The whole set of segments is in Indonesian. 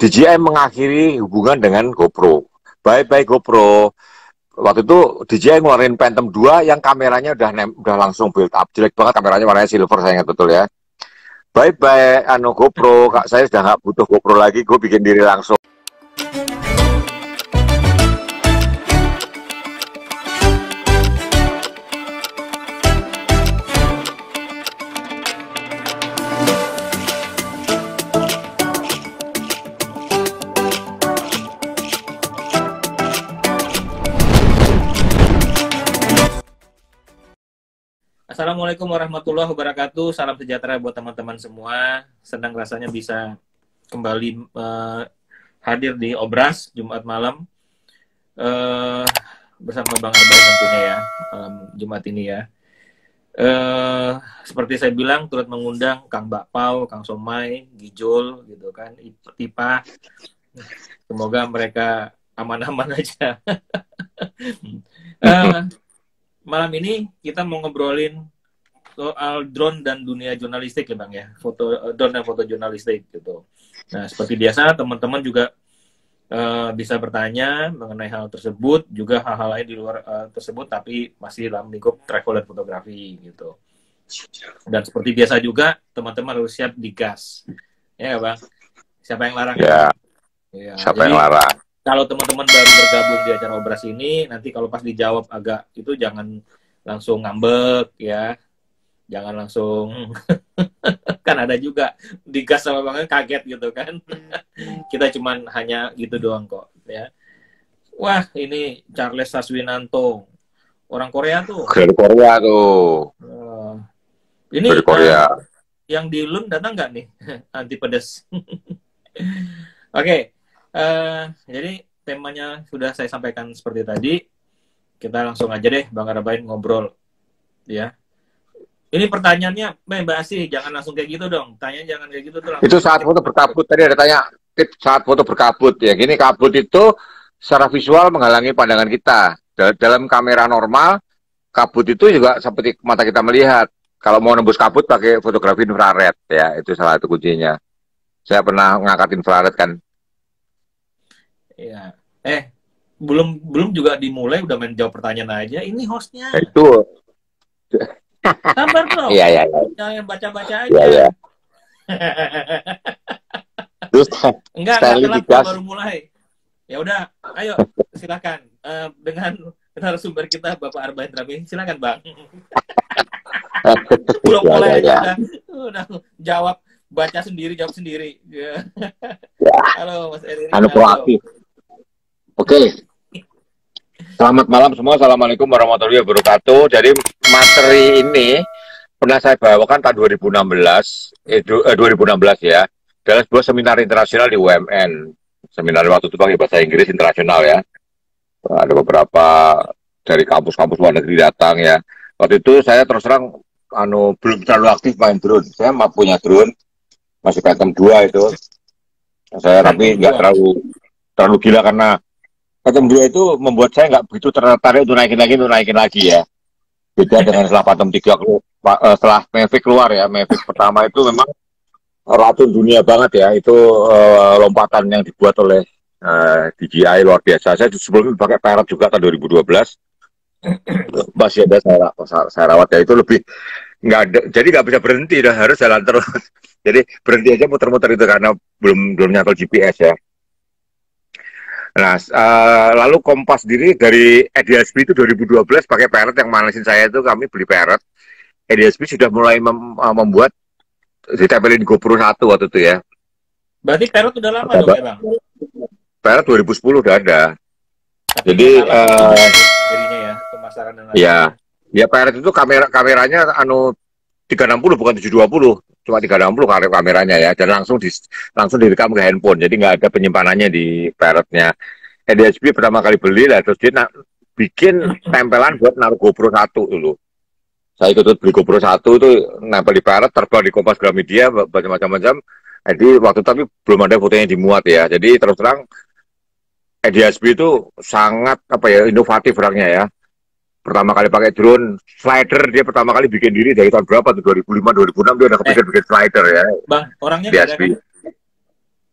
DJI mengakhiri hubungan dengan GoPro. Bye-bye GoPro. Waktu itu DJI ngeluarin Phantom 2 yang kameranya udah langsung build up. Jelek banget kameranya, warnanya silver, saya ingat betul ya. Bye-bye GoPro. Kak, saya sudah nggak butuh GoPro lagi, gue bikin diri langsung. Assalamualaikum warahmatullahi wabarakatuh. Salam sejahtera buat teman-teman semua. Senang rasanya bisa kembali hadir di Obras Jumat malam bersama Bang Arbain tentunya ya, malam Jumat ini ya. Seperti saya bilang, turut mengundang Kang Bakpao, Kang Somai, Gijol gitu kan, Ipa. Semoga mereka aman-aman aja. Malam ini kita mau ngobrolin soal drone dan dunia jurnalistik ya Bang ya, drone dan foto jurnalistik gitu. Nah seperti biasa teman-teman juga bisa bertanya mengenai hal tersebut, juga hal-hal lain di luar tersebut, tapi masih dalam lingkup travel dan fotografi gitu. Dan seperti biasa juga teman-teman harus siap digas, ya Bang. Siapa yang larang? Ya. Ya, Siapa jadi, yang larang? kalau teman-teman baru bergabung di acara Obras ini, nanti kalau pas dijawab agak itu jangan langsung ngambek ya. Jangan langsung kan ada juga digas sama banget kaget gitu kan. Kita cuman hanya gitu doang kok ya. Wah, ini Charles Saswinanto. Orang Korea tuh. Dari Korea tuh. Ini dari Korea. Yang di Lun datang nggak nih? Anti pedes. Oke. Jadi temanya sudah saya sampaikan seperti tadi. Kita langsung aja deh Bang Arbain ngobrol ya. Ini pertanyaannya Mbak Asi, jangan langsung kayak gitu dong. Tanya jangan kayak gitu tuh. Itu saat foto berkabut, tadi ada tanya tips saat foto berkabut ya. Gini, kabut itu secara visual menghalangi pandangan kita. Dalam kamera normal, kabut itu juga seperti mata kita melihat. Kalau mau nembus kabut pakai fotografi infrared ya, itu salah satu kuncinya. Saya pernah ngangkat infrared kan. Iya. Belum juga dimulai udah main jawab pertanyaan aja. Ini hostnya. Itu. Sabar dong. Iya. Jangan baca-baca aja. Iya. Terus enggak telat baru mulai. Ya udah, ayo silakan dengan narasumber kita Bapak Arbain Rabi. Silakan Bang. Belum mulai aja udah jawab, baca sendiri, jawab sendiri. Ya. Halo Mas Eri. Proaktif. Oke. Selamat malam semua. Assalamualaikum warahmatullahi wabarakatuh. Jadi materi ini pernah saya bawakan tahun 2016 ya, dalam sebuah seminar internasional di UMN. Seminar waktu itu pakai bahasa Inggris internasional ya. Ada beberapa dari kampus-kampus luar negeri datang ya. Waktu itu saya terus terang belum terlalu aktif main drone. Saya punya drone, masih Phantom 2 itu. Saya tapi nggak terlalu gila karena Phantom 2 itu membuat saya nggak begitu tertarik untuk naikin lagi ya. Beda dengan setelah Phantom 3 setelah Mavic keluar ya. Mavic pertama itu memang racun dunia banget ya. Itu lompatan yang dibuat oleh DJI luar biasa. Saya sebelumnya pakai Parrot juga tahun 2012. Masih ada saya rawat ya, itu lebih nggak ada, jadi nggak bisa berhenti, dah harus jalan terus. Jadi berhenti aja muter-muter itu karena belum nyangkul GPS ya. Nah, lalu kompas diri dari EDSB itu 2012 pakai Parrot yang manasin saya itu, kami beli Parrot. EDSB sudah mulai membuat ditempelin GoPro 1 waktu itu ya. Berarti Parrot udah lama dong ya Bang? Parrot 2010 udah ada. Tapi jadi jadinya ya pemasaran dan lain-lain. Ya Parrot itu kameranya 360 bukan 720, cuma 360 kameranya ya, dan langsung direkam ke handphone, jadi nggak ada penyimpanannya di Parrotnya. EDSB pertama kali beli lah, terus dia bikin tempelan buat naruh GoPro 1 dulu. Saya ikut beli GoPro 1 itu nempel di Parrot, terbang di Kompas Gramedia, macam-macam. Jadi waktu itu tapi belum ada fotonya dimuat ya. Jadi terus terang EDSB itu sangat inovatif orangnya ya. Pertama kali pakai drone slider, dia pertama kali bikin diri dari tahun berapa tuh, 2005 2006 dia udah kepikiran bikin slider ya. Bang, orangnya nggak ada kan?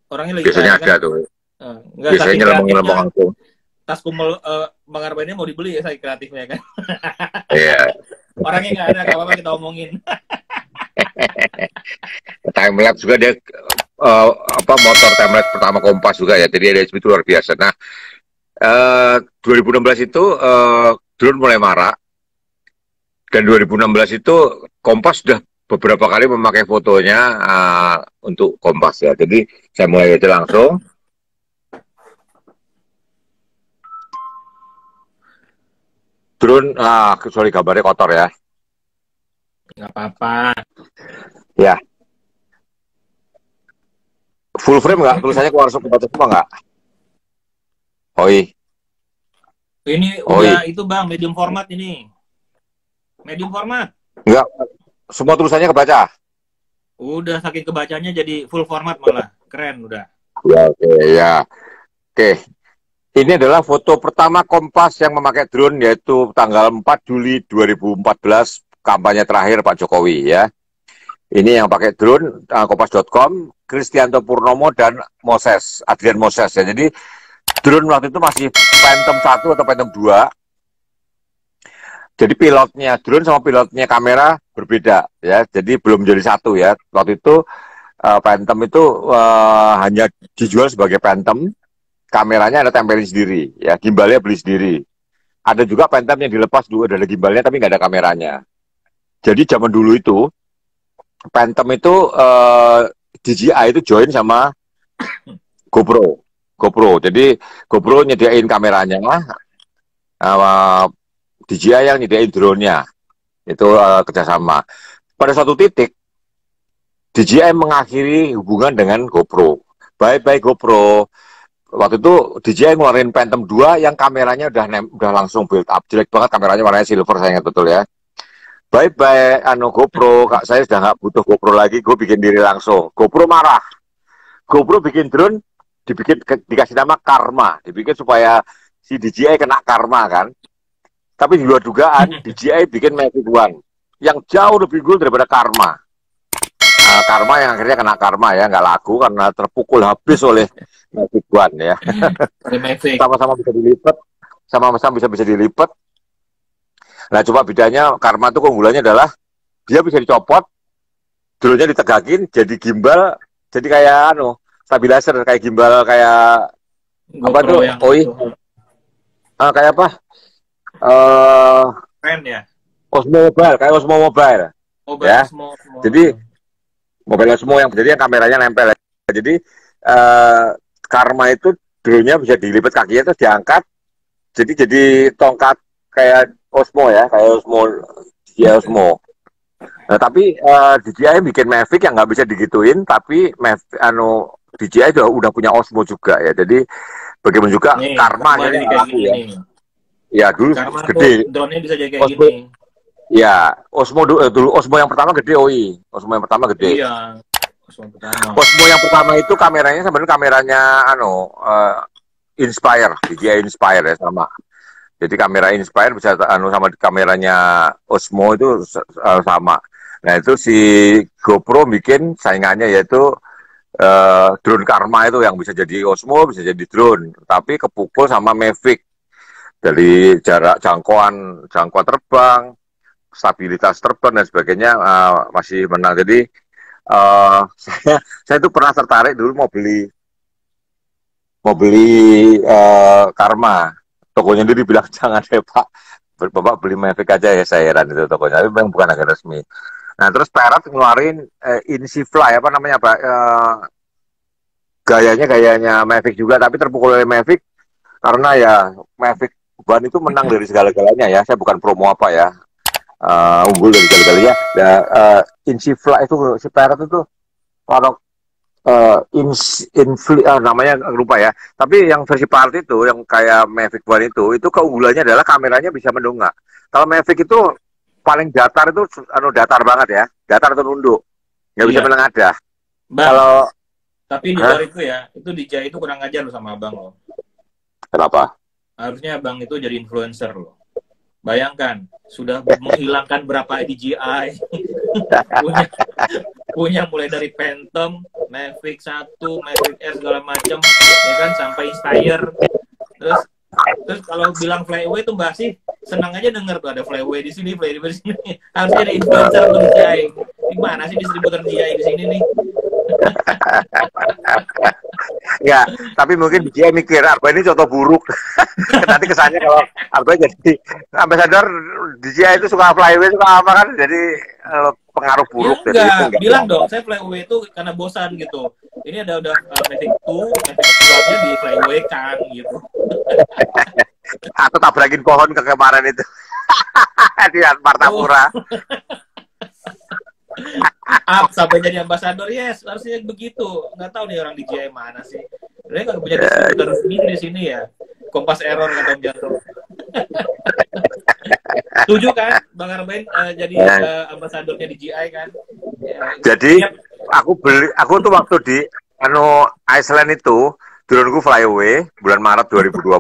orangnya lagi Biasanya kaya ada kan. tuh. Enggak, Biasanya saking kreatifnya, nyelempeng-nyelempeng langsung. tas kumel Bang Arba ini mau dibeli ya, saking kreatifnya kan. Iya. Orangnya nggak ada, nggak apa-apa kita omongin. Time lapse juga dia motor time lapse pertama Kompas juga ya. Jadi ada itu luar biasa. Nah, 2016 itu drone mulai marak, dan 2016 itu Kompas sudah beberapa kali memakai fotonya untuk Kompas ya. Jadi saya mulai itu langsung. Drone, sorry gambarnya kotor ya. Nggak apa-apa. Ya, full frame nggak? Tulisannya keluar semua nggak? Oi, Ini oi. udah itu Bang, medium format ini. Medium format. Nggak, semua tulisannya kebaca. Udah saking kebacanya jadi full format malah. Keren udah. Ya, oke, ya. Oke. Ini adalah foto pertama Kompas yang memakai drone, yaitu tanggal 4 Juli 2014, kampanye terakhir Pak Jokowi ya. Ini yang pakai drone, kompas.com, Kristianto Purnomo dan Moses, Adrian Moses ya. Jadi drone waktu itu masih Phantom 1 atau Phantom 2. Jadi pilotnya drone sama pilotnya kamera berbeda ya. Jadi belum jadi satu ya. Waktu itu Phantom itu hanya dijual sebagai Phantom, kameranya ada tempelin sendiri ya, gimbalnya beli sendiri. Ada juga Phantom yang dilepas dulu, ada gimbalnya tapi nggak ada kameranya. Jadi zaman dulu itu Phantom itu DJI itu join sama GoPro. Jadi GoPro nyediain kameranya, DJI yang nyediain drone-nya. Itu kerjasama. Pada suatu titik DJI mengakhiri hubungan dengan GoPro. Bye-bye GoPro. Waktu itu DJI ngeluarin Phantom 2 yang kameranya udah langsung build up. Jelek banget kameranya, warnanya silver, saya ingat betul ya. Bye-bye GoPro, Kak, saya sudah nggak butuh GoPro lagi, gue bikin diri langsung. GoPro marah. GoPro bikin drone, dikasih nama Karma. Dibikin supaya si DJI kena karma kan. Tapi di luar dugaan, DJI bikin Mavic One yang jauh lebih cool daripada Karma. Karma yang akhirnya kena karma ya, nggak laku karena terpukul habis oleh Mavic One ya. Sama-sama bisa dilipat, sama-sama bisa dilipat. Nah, coba bedanya Karma itu keunggulannya adalah dia bisa dicopot, drone-nya ditegakin, jadi gimbal, jadi kayak stabilizer, kayak gimbal, kayak GoPro apa tuh? Oi. Kayak apa? Keren ya? Osmo Mobile, kayak Osmo Mobile. Ya. Osmo. Jadi Mobile Osmo yang jadi yang kameranya nempel. Jadi Karma itu drone-nya bisa dilipat kakinya terus diangkat, jadi tongkat kayak Osmo ya, kayak Osmo. Nah, tapi DJI bikin Mavic yang nggak bisa digituin, tapi DJI udah punya Osmo juga ya. Jadi bagaimana juga nih, Karma jadi kayak gini ya. Nih. Ya dulu Karma gede. Drone-nya bisa jadi kayak Osmo, gini. ya, Osmo dulu Osmo yang pertama gede, Osmo yang pertama gede. Iya. Osmo yang pertama itu kameranya sebenarnya kameranya Inspire, DJI Inspire ya sama. Jadi kamera Inspire bisa sama kameranya Osmo itu sama. Nah itu si GoPro bikin saingannya yaitu drone Karma itu yang bisa jadi Osmo, bisa jadi drone, tapi kepukul sama Mavic dari jarak jangkauan terbang, stabilitas terbang dan sebagainya masih menang. Jadi saya itu pernah tertarik dulu mau beli Karma. Tokonya dia bilang jangan deh Pak, Bapak beli Mavic aja ya, saya heran itu tokonya, tapi memang bukan agak resmi. Nah terus Parrot ngeluarin Insifly apa namanya Pak, gayanya Mavic juga, tapi terpukul oleh Mavic karena ya Mavic One itu menang dari segala-galanya ya. Saya bukan promo apa ya, unggul dari segala-galanya. Insifly itu si Parrot itu kalau namanya lupa ya. Tapi yang versi part itu, yang kayak Mavic One itu keunggulannya adalah kameranya bisa mendongak. Kalau Mavic itu paling datar itu datar banget ya, datar atau nunduk, nggak bisa menengadah. Kalau tapi di luar itu ya, itu DJI itu kurang ajar loh sama abang loh. Kenapa? Harusnya abang itu jadi influencer loh. Bayangkan, sudah menghilangkan berapa DJI punya mulai dari Phantom, Mavic 1, Mavic Air segala macam, ya kan, sampai Inspire. Terus kalau bilang flyaway tuh Mbak sih senang aja denger tuh ada flyaway di sini, flyaway di sini. Harusnya ada influencer tuh DJI. Gimana sih distributor DJI di sini nih? Ya, tapi mungkin dia mikir Arba ini contoh buruk. Nanti kesannya kalau Arba jadi ambasador DJI itu suka flyaway, suka apa kan, jadi pengaruh buruk. Ya, enggak, bilang dong, saya flyaway itu karena bosan gitu. Ini ada udah Mavic 2, Mavic 2-nya di flyaway kan gitu. Atau tabrakin pohon ke kemarin itu di Martapura. Up sampai jadi ambasador, yes, harusnya begitu. Nggak tahu nih orang DJI mana sih. Mereka nggak punya distributor sendiri di sini ya. Kompas error kata Om Janto. Setuju kan, Bang Arbain jadi ambasadornya DJI kan? Ya, jadi aku tuh waktu di Iceland itu drone-ku flyaway bulan Maret 2020,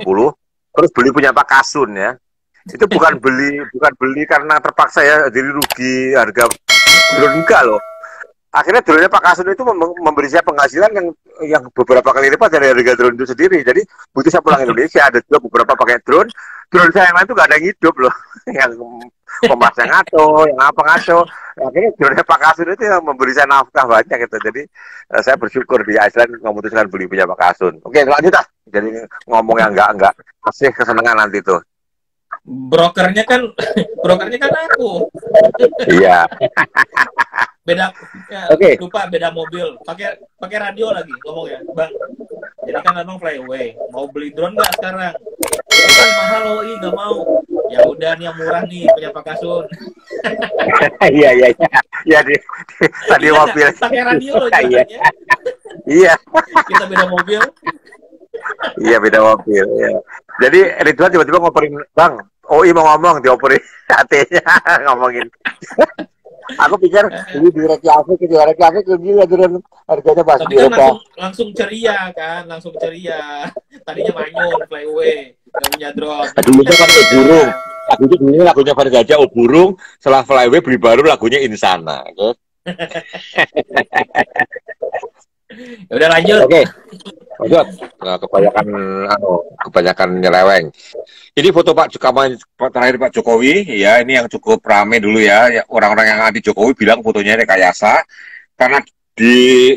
terus beli punya Pak Kasun ya. Itu bukan beli karena terpaksa ya, jadi rugi harga drone, enggak loh. Akhirnya drone-nya Pak Kasun itu memberi saya penghasilan yang beberapa kali lipat dari harga drone itu sendiri. Jadi begitu saya pulang Indonesia, ada juga beberapa pakai drone saya yang lain itu nggak ada yang hidup loh. Yang pembahasnya ngaco, yang apa ngaco. Akhirnya drone-nya Pak Kasun itu yang memberi saya nafkah banyak gitu. Jadi saya bersyukur di Iceland memutuskan beli punya Pak Kasun. Oke, lanjut lah. Jadi ngomong yang enggak pasti kesenangan nanti tuh. Brokernya kan aku. Iya. Beda ya, lupa beda mobil. Pakai radio lagi ngomongnya, Bang. Jadi kan Abang flyaway, mau beli drone nggak sekarang? Kan mahal loh, nggak mau. Ya udah nih yang murah nih punya Pak Kasun. Iya. Ya tadi mobil. Pakai radio loh jalannya. Iya. Kita beda mobil. Iya, beda mobil. Ya. Jadi Ridwan tiba-tiba ngoperin, Bang, OI mau ngomong, dioperin hatinya ngomongin. Aku pikir ini di Reykjavik, gila drone harganya pas. Tapi kan langsung ceria kan, Tadinya manyun, flyaway, nggak punya drone. Dulunya kan burung. Lagunya Fahri Gajah, burung. Setelah flyaway beli baru lagunya Insana. Okay? Udah lanjut. Oke. Lanjut. Nah, kebanyakan nyeleweng. Ini foto terakhir Pak Jokowi, ya, ini yang cukup rame dulu ya. Orang-orang yang anti Jokowi bilang fotonya rekayasa karena di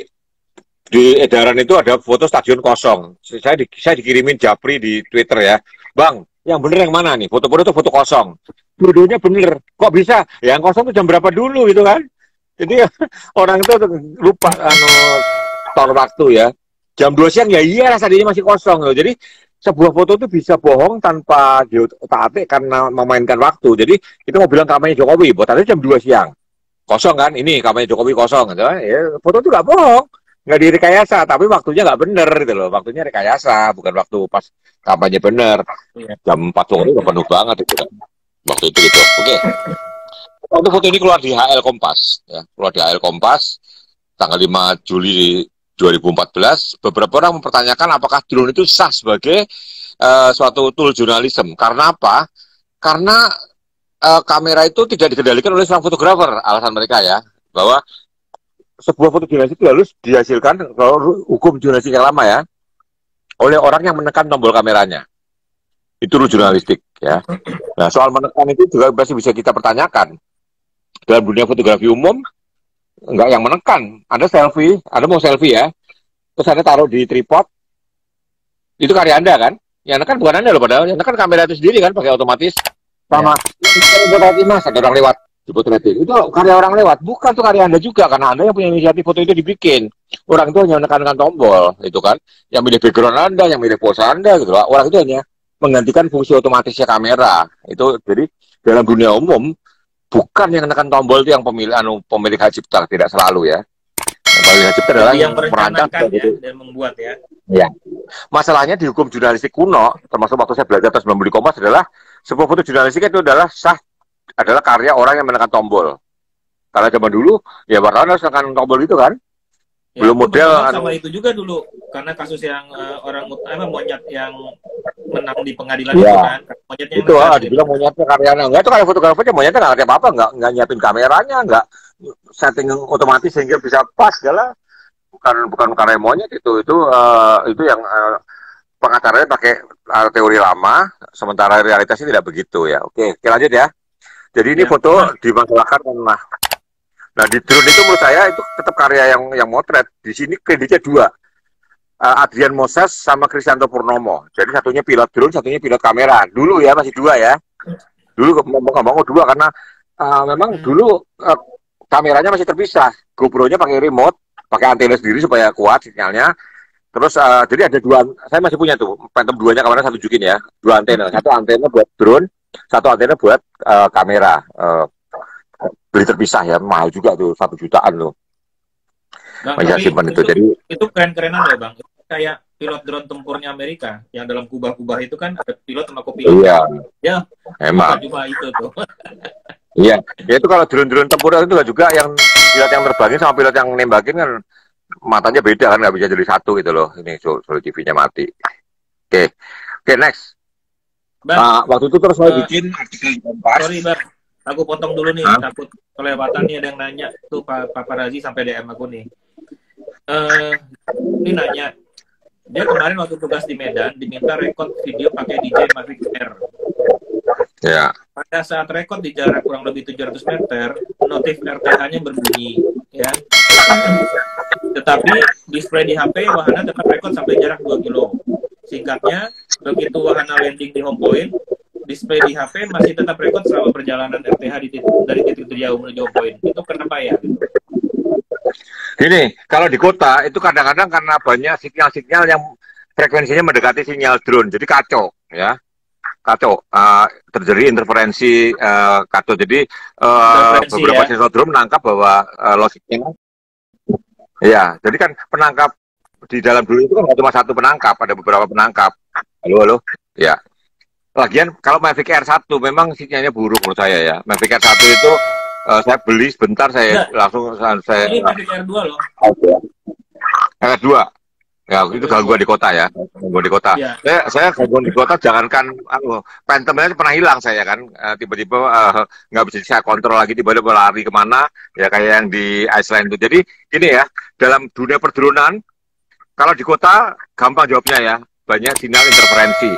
edaran itu ada foto stadion kosong. Saya dikirimin Japri di Twitter ya, Bang, yang bener yang mana nih? Foto-foto itu foto kosong. Dua-duanya bener. Kok bisa? Yang kosong itu jam berapa dulu gitu kan? Jadi orang itu lupa tor waktu ya. Jam 2 siang ya iya tadinya masih kosong loh. Jadi sebuah foto itu bisa bohong tanpa diotak-atik karena memainkan waktu. Jadi kita mau bilang kampanye Jokowi, buat tadi jam 2 siang. Kosong kan? Ini kampanye Jokowi kosong gitu. Ya, foto itu nggak bohong. Nggak direkayasa, tapi waktunya nggak bener gitu loh. Waktunya rekayasa, bukan waktu pas kampanye bener. Jam 4 sore udah penuh banget itu kan. Waktu itu gitu. Oke. Waktu foto ini keluar di HL Kompas. Ya. Keluar di HL Kompas tanggal 5 Juli 2014, beberapa orang mempertanyakan apakah drone itu sah sebagai suatu tool jurnalisme. Karena apa? Karena kamera itu tidak dikendalikan oleh seorang fotografer. Alasan mereka ya, bahwa sebuah foto jurnalistik itu harus dihasilkan, kalau hukum jurnalistik yang lama ya, oleh orang yang menekan tombol kameranya. Itu jurnalistik ya. Nah, soal menekan itu juga masih bisa kita pertanyakan. Dalam dunia fotografi umum, enggak yang menekan. Ada mau selfie ya, terus Anda taruh di tripod, itu karya Anda kan? Yang nekan bukan Anda loh, padahal yang nekan kamera itu sendiri kan, pakai otomatis. Sama, Mas, ada orang lewat, dipotretin. Itu karya orang lewat, bukan tuh karya Anda juga, karena Anda yang punya inisiatif foto itu dibikin. Orang itu hanya menekan tombol, itu kan. Yang milih background Anda, yang milih pose Anda, gitu loh. Orang itu hanya menggantikan fungsi otomatisnya kamera. Itu jadi dalam dunia umum, bukan yang menekan tombol itu yang pemilik hak cipta, tidak selalu ya. Yang pemilik hak cipta adalah yang merancang ya, dan membuat ya. Ya. Masalahnya di hukum jurnalistik kuno, termasuk waktu saya belajar atas membeli Kompas, adalah sebuah foto jurnalistik itu adalah karya orang yang menekan tombol. Karena zaman dulu ya wartawan harus menekan tombol itu kan. Ya, belum model sama itu juga dulu karena kasus yang monyet yang menang di pengadilan ya. Itu kan monyetnya itu dibilang monyetnya karyanya enggak, itu kayak fotografernya monyetnya nggak ngerti apa-apa, nggak nyiapin kameranya, nggak setting otomatis sehingga bisa pas segala. bukan karya monyet itu yang pengacaranya pakai teori lama, sementara realitasnya tidak begitu ya. Oke, lanjut ya. Jadi ini foto dimasalahkan nah di drone itu menurut saya itu tetap karya yang motret. Di sini kreditnya dua. Adrian Moses sama Kristianto Purnomo. Jadi satunya pilot drone, satunya pilot kamera. Dulu ya masih dua ya. Dulu ngomong dua karena memang dulu kameranya masih terpisah. GoPro-nya pakai remote, pakai antena sendiri supaya kuat sinyalnya. Terus jadi ada dua, saya masih punya tuh Phantom 2-nya kamera saya tunjukin ya. Dua antena, satu antena buat drone, satu antena buat kamera. Beli terpisah ya, mahal juga tuh 1 jutaan loh. Bang, masih simpan itu. Jadi itu keren-kerenan loh Bang. Kayak pilot drone tempurnya Amerika yang dalam kubah-kubah itu kan ada pilot sama kopilot. Iya. Ya. Emang. Cuma itu tuh. Iya, ya itu kalau drone-drone tempur itu juga yang pilot yang terbangin sama pilot yang nembakin kan matanya beda kan, nggak bisa jadi satu gitu loh. Ini Solo TV-nya mati. Oke, next. Bang, waktu itu terus saya bikin artikel di Kompas. Sorry Bang, aku potong dulu nih, takut kelewatan nih ada yang nanya tuh Pak Razi sampai DM aku nih. Ini nanya, dia kemarin waktu tugas di Medan diminta rekod video pakai DJI Mavic Air. Ya. Pada saat rekod di jarak kurang lebih 700 meter, notif RTH-nya berbunyi, ya. Tetapi display di HP wahana tetap rekod sampai jarak 2 kilo. Singkatnya, begitu wahana landing di home point, display di HP masih tetap rekod selama perjalanan RTH dari titik terjauh menuju home point. Itu kenapa ya? Gini, kalau di kota itu kadang-kadang karena banyak sinyal-sinyal yang frekuensinya mendekati sinyal drone, jadi kacau, ya. Kacau, terjadi interferensi kacau. Jadi beberapa sensor drone menangkap bahwa losiknya, ya. Jadi kan penangkap di dalam drone itu kan cuma satu penangkap, ada beberapa penangkap. Halo, ya. Lagian kalau Mavic Air 1 memang sinyalnya buruk menurut saya ya. Mavic Air 1 itu saya beli sebentar saya langsung saya. Ini Mavic Air 2 loh. Air 2. Ya, itu gangguan di kota ya. Gangguan di kota. Ya. Saya gangguan di kota, jangankan Phantom-nya pernah hilang saya kan. Tiba-tiba nggak bisa saya kontrol lagi, tiba-tiba lari kemana. Ya kayak yang di Iceland itu. Jadi gini ya, dalam dunia perdronan, kalau di kota gampang jawabnya ya. Banyak sinyal interferensi.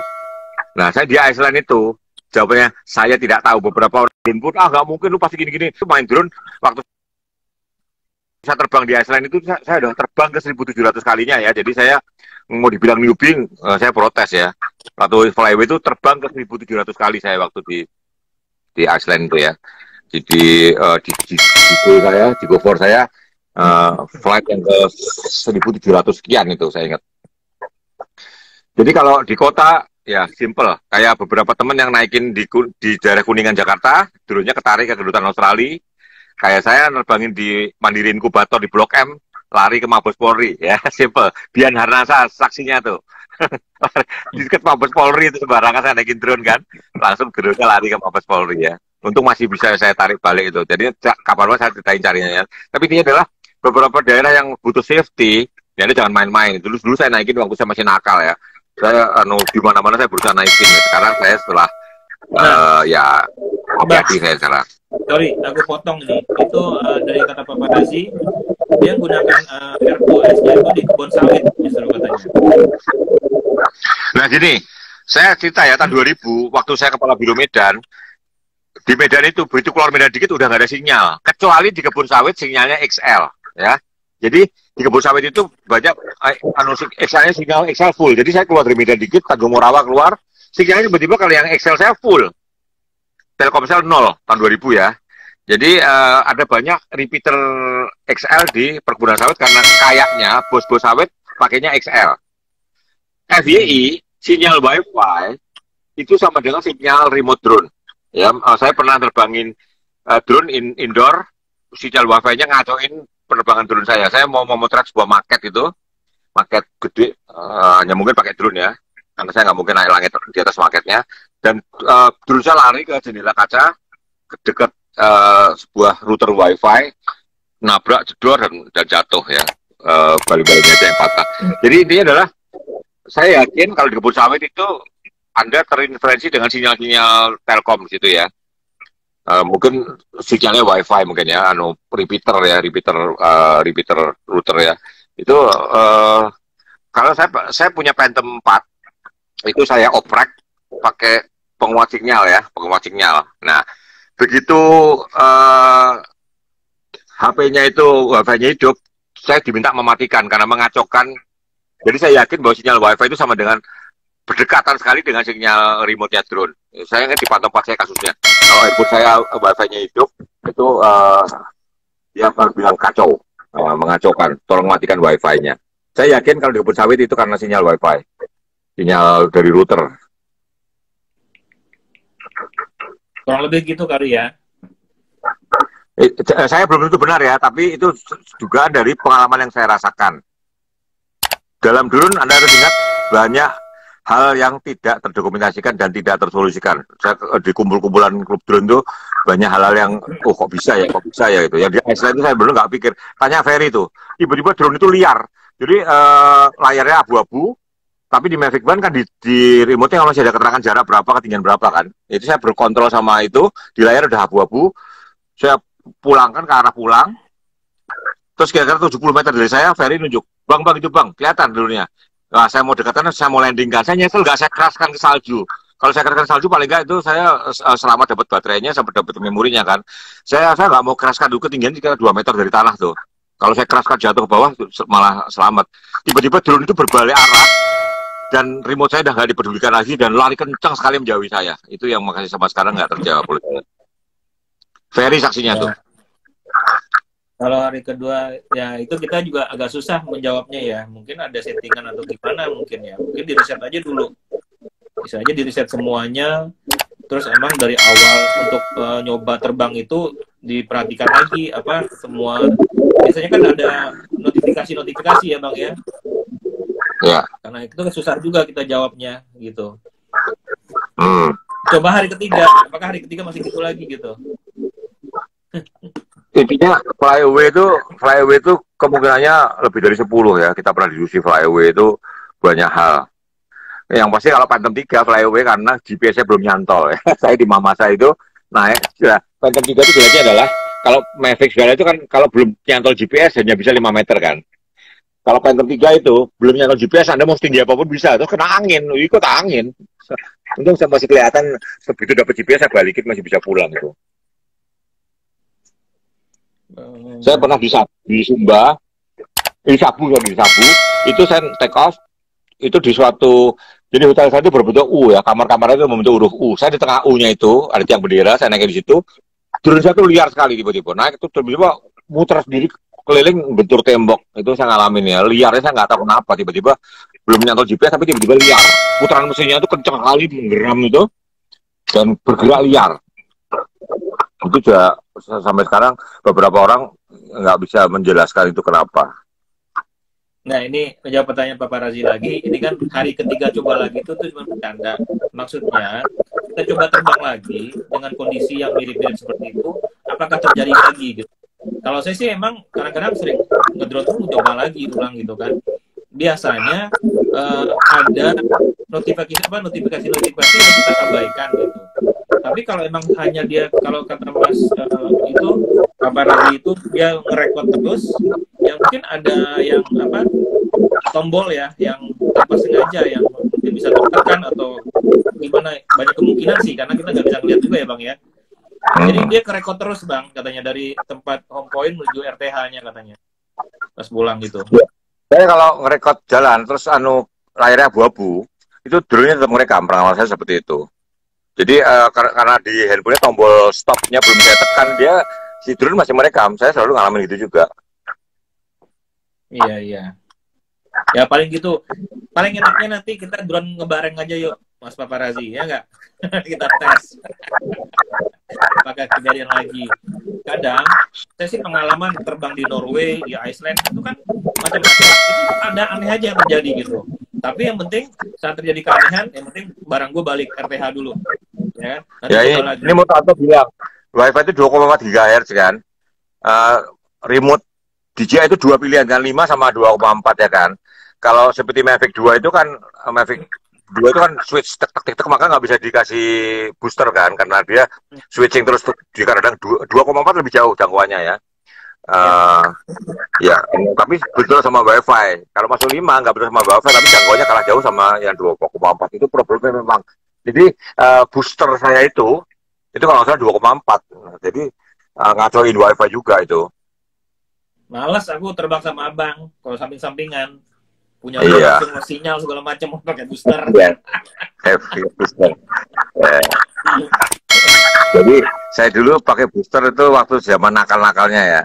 Nah, saya di Iceland itu, jawabannya saya tidak tahu. Beberapa orang drone pun, nggak mungkin lu pasti gini-gini. Itu main drone, waktu saya terbang di Iceland itu saya udah terbang ke 1.700 kalinya ya. Jadi saya mau dibilang newbie, saya protes ya. Waktu flyway itu terbang ke 1.700 kali saya waktu di Iceland itu ya. Jadi di GoFor saya flight yang ke 1.700 sekian itu saya ingat. Jadi kalau di kota ya simple. Kayak beberapa teman yang naikin di daerah Kuningan Jakarta, dulunya ketarik ke kedutaan Australia. Kayak saya nerbangin di Mandiri Inkubator di Blok M, lari ke Mabes Polri, ya, simple. Bian Harnasa saksinya tuh. Di dekat Mabes Polri itu sembarangan saya naikin drone kan, langsung drone-nya lari ke Mabes Polri ya. Untung masih bisa saya tarik balik itu. Jadi kapan saya ceritain carinya ya. Tapi ini adalah beberapa daerah yang butuh safety, ya jangan main-main. Dulu saya naikin waktu saya masih nakal ya. Saya di mana-mana saya berusaha naikin. Ya. Sekarang saya setelah ya hati saya salah. Sorry, aku potong nih. Itu dari kata Pak Razi, dia gunakan R2S-nya itu di kebun sawit, justru katanya. Nah gini, saya cerita ya, tahun 2000, waktu saya kepala biro Medan, di Medan itu, begitu keluar Medan dikit udah nggak ada sinyal. Kecuali di kebun sawit sinyalnya XL, ya. Jadi di kebun sawit itu banyak, XL-nya sinyal XL full. Jadi saya keluar dari Medan dikit, Tanjung Morawa keluar, sinyalnya tiba-tiba kalau yang XL saya full. Telkomsel 0 tahun 2000 ya. Jadi ada banyak repeater XL di perkebunan sawit karena kayaknya bos-bos sawit pakainya XL. FYI, sinyal Wi-Fi itu sama dengan sinyal remote drone. Ya, saya pernah terbangin drone indoor, sinyal Wi-Fi-nya ngacoin penerbangan drone saya. Saya mau memotret sebuah market itu, market gede, hanya mungkin pakai drone ya, karena saya nggak mungkin naik langit di atas marketnya. Dan drone saya lari ke jendela kaca, ke dekat sebuah router Wi-Fi, nabrak, jedor, dan jatuh ya. Balik-baliknya aja yang patah. Jadi intinya adalah, saya yakin kalau di kebun sawit itu Anda terinterferensi dengan sinyal-sinyal Telkom gitu ya. Mungkin sinyalnya Wi-Fi mungkin ya, repeater router ya. Itu kalau saya punya Phantom 4, itu saya oprek pakai penguat sinyal ya, penguat sinyal. Nah, begitu HP-nya itu Wi-Fi-nya hidup, saya diminta mematikan karena mengacaukan. Jadi saya yakin bahwa sinyal Wi-Fi itu sama dengan berdekatan sekali dengan sinyal remote-nya drone. Saya ingat di Phantom 4 saya kasusnya. Kalau handphone saya Wi-Fi-nya hidup, itu dia akan bilang kacau, mengacaukan. Tolong matikan Wi-Fi-nya. Saya yakin kalau di kebun sawit itu karena sinyal Wi-Fi, sinyal dari router. Kurang lebih gitu kali ya. Saya belum tentu benar ya, tapi itu juga dari pengalaman yang saya rasakan. Dalam drone Anda harus ingat banyak hal yang tidak terdokumentasikan dan tidak tersolusikan. Saya di kumpul-kumpulan klub drone itu banyak hal-hal yang kok bisa ya gitu. Yang di Iceland itu saya belum nggak pikir. Tanya Ferry itu, tiba-tiba drone itu liar. Jadi layarnya abu-abu, tapi di Mavic One kan di remote-nya masih ada keterangan jarak berapa, ketinggian berapa kan. Itu saya berkontrol sama itu, di layar udah abu-abu. Saya pulangkan ke arah pulang, terus kira-kira 70 meter dari saya, Ferry nunjuk, bang itu bang, kelihatan dulunya. Nah, saya mau dekatan, saya mau landingkan, saya nyesel nggak saya keraskan ke salju. Kalau saya keraskan salju, paling nggak itu saya selamat dapat baterainya, sampai dapat memorinya kan. Saya nggak mau keraskan dulu ketinggian sekitar 2 meter dari tanah tuh. Kalau saya keraskan jatuh ke bawah, malah selamat. Tiba-tiba drone itu berbalik arah, dan remote saya udah nggak dipedulikan lagi, dan lari kencang sekali menjauhi saya. Itu yang makanya sampai sekarang nggak terjawab oleh saya. Ferry saksinya tuh. Kalau hari kedua, ya itu kita juga agak susah menjawabnya ya. Mungkin ada settingan atau gimana mungkin ya. Mungkin di reset aja dulu. Bisa aja di reset semuanya. Terus emang dari awal untuk nyoba terbang itu diperhatikan lagi apa semua. Biasanya kan ada notifikasi ya bang ya. Ya. Karena itu susah juga kita jawabnya gitu. Coba hari ketiga, apakah hari ketiga masih gitu lagi gitu? Intinya flyaway itu kemungkinannya lebih dari 10 ya. Kita pernah diuji flyaway itu banyak hal. Yang pasti kalau Phantom 3 flyaway karena GPS-nya belum nyantol ya. Saya di Mamasa itu naik. Ya, Phantom 3 itu jelasnya adalah kalau Mavic segala itu kan kalau belum nyantol GPS hanya bisa 5 meter kan. Kalau Phantom 3 itu belum nyantol GPS, Anda mau setinggi apapun bisa. Terus kena angin, ikut angin. Untung saya masih kelihatan begitu dapat GPS saya balikin masih bisa pulang itu. Saya pernah di Sumba, di Sabu, itu saya take off, itu di suatu, jadi hotel saya itu berbentuk U ya, kamar-kamarnya itu membentuk huruf U. Saya di tengah U-nya itu, ada tiang bendera, saya naik di situ, drone saya itu liar sekali tiba-tiba, naik itu tiba-tiba muter sendiri keliling bentur tembok, itu saya ngalamin ya, liarnya saya nggak tahu kenapa, tiba-tiba belum nyantol GPS tapi tiba-tiba liar, putaran mesinnya itu kencang kali menggeram itu, dan bergerak liar. Itu juga sampai sekarang beberapa orang nggak bisa menjelaskan itu kenapa. Nah ini menjawab pertanyaan Papa Razi lagi. Ini kan hari ketiga coba lagi itu tuh cuma bercanda. Maksudnya kita coba terbang lagi dengan kondisi yang mirip-mirip seperti itu. Apakah terjadi lagi gitu? Kalau saya sih emang kadang-kadang sering ngedrone tuh coba lagi ulang gitu kan. Biasanya ada notifikasi yang kita abaikan gitu. Tapi kalau emang hanya dia, kalau kata Mas itu kabar lagi itu dia ngerekod terus, yang mungkin ada yang apa tombol ya, yang tanpa sengaja yang mungkin bisa tertekan atau gimana, banyak kemungkinan sih karena kita nggak bisa ngeliat juga ya bang ya. Jadi dia kerekod terus bang, katanya dari tempat home point menuju RTH-nya katanya pas pulang gitu. Saya kalau ngerekod jalan terus layarnya abu-abu, itu drone-nya tetap merekam, pengalaman saya seperti itu. Jadi karena di handphonenya tombol stopnya belum saya tekan, dia si drone masih merekam. Saya selalu ngalamin gitu juga. Iya. Ya paling gitu. Paling enaknya nanti kita drone ngebareng aja yuk, Mas Paparazi, ya nggak? Kita tes. Apakah kejadian lagi? Kadang saya sih pengalaman terbang di Norway, di Iceland itu kan macam-macam. Itu ada aneh aja yang terjadi gitu. Tapi yang penting saat terjadi keanehan, yang penting barang gue balik RTH dulu. Ya, ini mau tahu bilang Wi-Fi itu 2,4 GHz kan. Remote DJI itu dua pilihan kan, 5 sama 2,4 ya kan. Kalau seperti Mavic 2 itu kan, Mavic 2 itu kan switch tek maka nggak bisa dikasih booster kan, karena dia switching terus di kadang 2,4 lebih jauh jangkauannya ya. Ya, tapi betul sama WiFi. Kalau masuk 5 nggak betul sama WiFi, tapi jangkauannya kalah jauh sama yang 2,4 itu problemnya memang. Jadi booster saya itu kalau nggak salah 2,4. Jadi ngacoin WiFi juga itu. Males aku terbang sama abang kalau samping-sampingan. Punya abang Iya. langsung sinyal segala macam mau pakai booster. Iya. Heavy booster. Jadi saya dulu pakai booster itu waktu zaman nakal-nakalnya ya.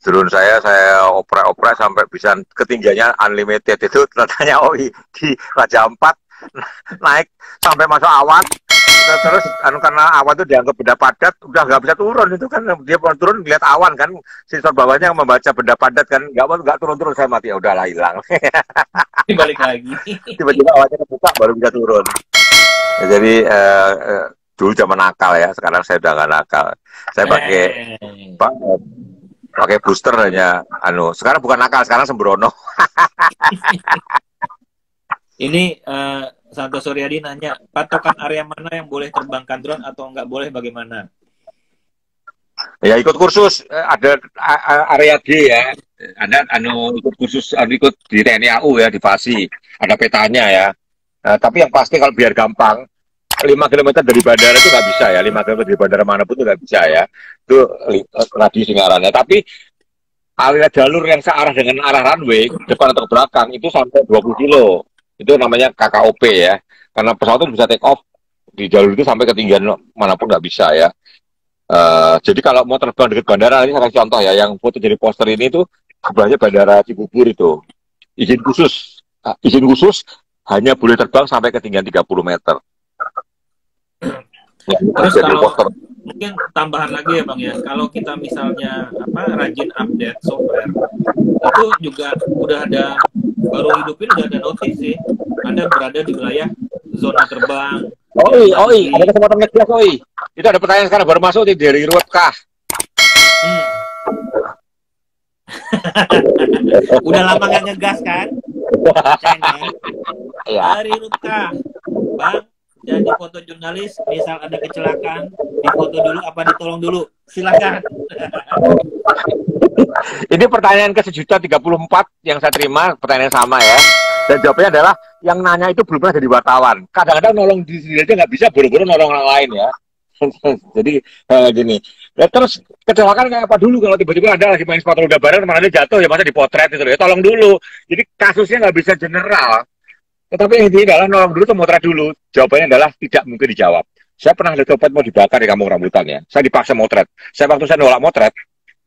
Drone saya oprek-oprek sampai bisa ketinggiannya unlimited itu ternyata OI di Raja Ampat naik sampai masuk awan. Terus karena awan itu dianggap benda padat udah nggak bisa turun, itu kan dia mau turun lihat awan kan, sensor bawahnya membaca benda padat kan, nggak turun, saya mati, ya udahlah hilang. Balik lagi. Tiba-tiba awannya kebuka baru bisa turun. Ya, jadi dulu zaman nakal ya, sekarang saya udah nggak nakal, saya pakai booster hanya sekarang bukan nakal, sekarang sembrono. Ini Santo Suryadi nanya, patokan area mana yang boleh terbangkan drone atau nggak boleh, bagaimana? Ya ikut kursus, ada area G ya, ada ikut kursus, ikut di TNI AU ya, di FASI, ada petanya ya. Tapi yang pasti kalau biar gampang, 5 km dari bandara itu nggak bisa ya, 5 km dari bandara manapun itu nggak bisa ya, itu radius lingkarannya. Tapi area jalur yang searah dengan arah runway, depan atau belakang, itu sampai 20 kilo. Itu namanya KKOP ya, karena pesawat itu bisa take off di jalur itu sampai ketinggian manapun nggak bisa ya. Jadi kalau mau terbang dekat bandara, ini saya kasih contoh ya, yang foto jadi poster ini itu sebenarnya bandara Cibubur itu. Izin khusus hanya boleh terbang sampai ketinggian 30 meter. Ya, terus jadi kalau poster. Mungkin tambahan lagi ya Bang ya, kalau kita misalnya rajin update software, itu juga udah ada, baru hidupin udah ada notif sih, Anda berada di wilayah zona terbang. Ada kesempatan ngegas Itu ada pertanyaan sekarang baru masuk dari Ruwet Kah. Udah lama nggak ngegas kan? Ya. Dari Rutka, Bang, jadi foto jurnalis, misal ada kecelakaan, difoto dulu apa ditolong dulu? Silakan. Ini pertanyaan ke1.034 yang saya terima, pertanyaan yang sama ya. Dan jawabannya adalah yang nanya itu belum pernah jadi wartawan. Kadang-kadang nolong diri sendiri aja nggak bisa, buru-buru nolong orang lain ya. Jadi gini. Ya, terus kecelakaan kayak apa dulu kalau tiba-tiba ada lagi main sepatu roda bareng, mana dia jatuh ya masa dipotret gitu ya. Tolong dulu. Jadi kasusnya nggak bisa general. Tetapi yang intinya adalah nolong dulu atau motret dulu. Jawabannya adalah tidak mungkin dijawab. Saya pernah lihat copet mau dibakar di kampung rambutan ya. Saya dipaksa motret. Waktu saya nolak motret,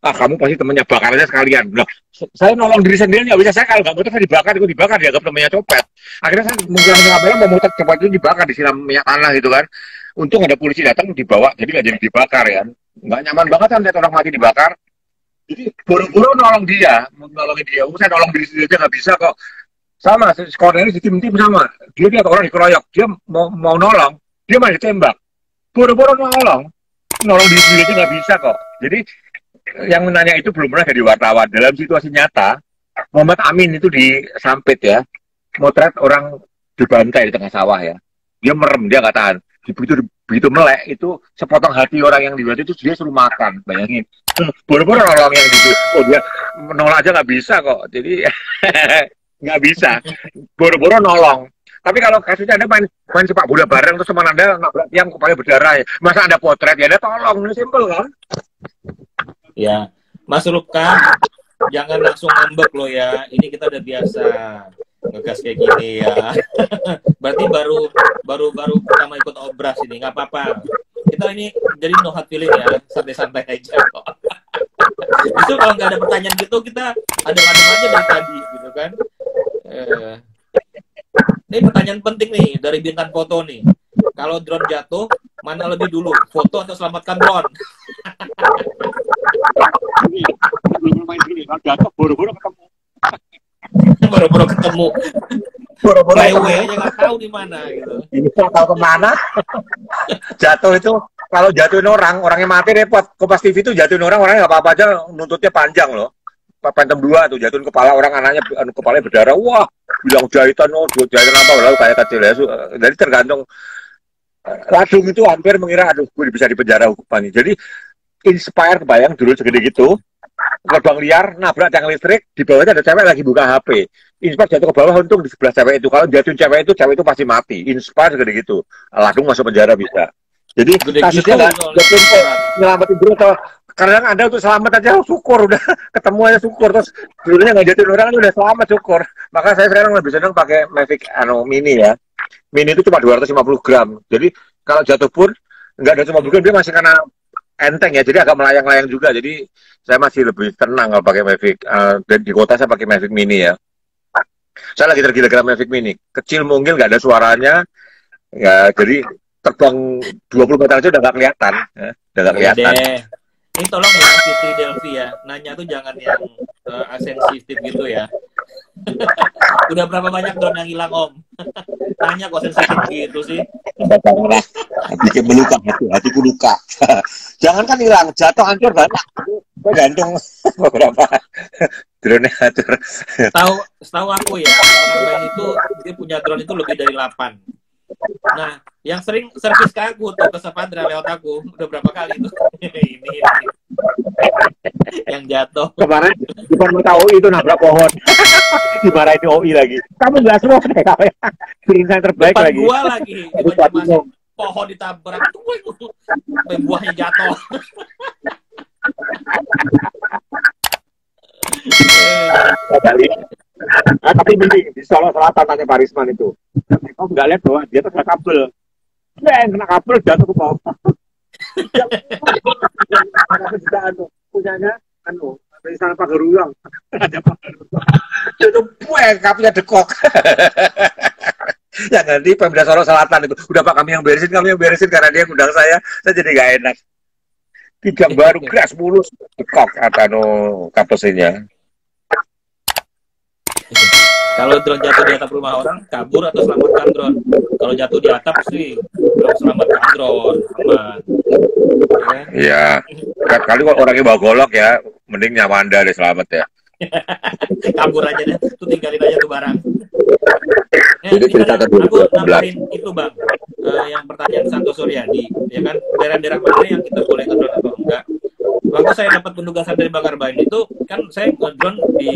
kamu pasti temennya, bakar aja sekalian. Nah, saya nolong diri sendiri nggak bisa, saya kalau nggak motret saya dibakar, itu dibakar, dianggap temennya copet. Akhirnya saya menggunakan kamera mau motret copet itu dibakar, disiram minyak tanah gitu kan. Untung ada polisi datang dibawa, jadi nggak jadi dibakar ya. Nggak nyaman banget kan lihat orang mati dibakar. Jadi buru-buru nolong dia, saya nolong diri sendiri aja nggak bisa kok. Sama, koordinasi di tim sama. Dia lihat orang dikeroyok, dia mau nolong, dia malah ditembak. Buru-buru nolong diri sendiri aja nggak bisa kok. Jadi yang menanya itu belum pernah jadi wartawan. Dalam situasi nyata, Muhammad Amin itu di Sampit ya, motret orang dibantai di tengah sawah ya. Dia merem, dia nggak tahan. Begitu melek itu sepotong hati orang yang dibuat itu dia suruh makan, bayangin. Buru-buru nolong yang gitu, dia menolak aja nggak bisa kok. Jadi nggak bisa, boro-boro nolong. Tapi kalau kasusnya Anda main sepak bola bareng terus teman Anda nabrak tiang kepala berdarah ya, masa Anda potret ya Anda tolong, ini simpel kan? Ya, Mas Rupka, jangan langsung ngambek loh ya. Ini kita udah biasa ngegas kayak gini ya. Berarti baru pertama ikut obras ini, nggak apa-apa. Kita ini jadi no hard feeling ya, santai-santai aja kok. Itu kalau nggak ada pertanyaan gitu, kita adem-adem aja dari tadi gitu kan. Ini pertanyaan penting nih dari bintang foto nih. Kalau drone jatuh, mana lebih dulu, foto atau selamatkan drone? Jatuh buru-buru ketemu. Boro-boro ketemu. Boro-boro highway aja nggak tahu di mana gitu. Ini tahu kemana? Jatuh itu kalau jatuhin orangnya mati repot. Kompas TV itu jatuhin orangnya nggak apa-apa aja, nuntutnya panjang loh. Phantom 2 tuh jatuhin kepala orang, anaknya kepalanya berdarah, wah bilang jahitan apa lalu kayak kecil ya. Jadi tergantung. Ladung itu hampir mengira aduh gue bisa di penjara hukumannya. Jadi inspire kebayang dulu segede gitu, terbang liar, nabrak tiang listrik, di bawahnya ada cewek lagi buka HP. Inspire jatuh ke bawah, untung di sebelah cewek itu. Kalau jatuhin cewek itu pasti mati. Inspire gede gitu. Langsung masuk penjara bisa. Jadi Gede kasusnya gitu nggak jatuhin kok nyelamatin dulu atau kadang Anda untuk selamat aja syukur udah ketemu aja syukur terus dulunya nggak jatuhin orang udah selamat syukur. Maka saya sekarang lebih senang pakai Mavic Mini ya. Mini itu cuma 250 gram. Jadi kalau jatuh pun nggak ada cuma gram, dia masih kena enteng ya, jadi agak melayang-layang juga. Jadi saya masih lebih tenang kalau pakai Mavic. Dan di kota saya pakai Mavic Mini ya. Saya lagi tergila-gila Mavic Mini. Kecil mungkin nggak ada suaranya, ya jadi terbang 20 meter aja udah nggak kelihatan, ya. Udah nggak kelihatan. Deh. Ini tolong ya Siti Delvi ya, nanya tuh jangan yang sensitif gitu ya. Udah berapa banyak drone yang hilang Om? Tanya kok sensitif gitu sih. Janganlah, bikin meluka hatiku luka. Jangan kan hilang, jatuh hancur banyak. Gue gantung beberapa drone hancur. Setahu aku ya, orang lain itu dia punya drone itu lebih dari 8. Nah, yang sering servis ke aku tuh ke Sapandra lewat aku udah berapa kali tuh ini yang jatuh. Kemarin bukan mau tahu itu nabrak pohon. Dimarahin OI lagi. Kamu nggak semua deh kamu. Insan terbaik depan lagi. gua lagi masuk pohon ditabrak tuh buahnya jatuh. Tapi mending di Solo Selatan tanya Pak Risman itu. Kamu nggak lihat bahwa dia terkena kabel. Dia kena kabel jatuh ke bawah. Punyanya misalnya Pak Gerulang. Ada Pak Gerulang. Itu buang kapunya dekok. Ya nanti Pemda Solo Selatan itu udah Pak kami yang beresin karena dia ngundang saya jadi nggak enak. Tiga baru gas mulus dekok atau kapasinya. Kalau drone jatuh di atap rumah orang, kabur atau selamatkan drone. Kalau jatuh di atap sih, selamatkan drone, aman. Iya. Kali kalau orangnya bawa golok ya, mending nyawa Anda deh selamat ya. Kabur aja deh, tuh tinggalin aja tuh barang. Jadi cerita aku nambahin itu Bang, yang pertanyaan Santo Suryadi, ya kan, daerah-daerah mana yang kita boleh ngedrone atau enggak. Waktu saya dapat penugasan dari Bang Arbain itu, kan saya ngedrone di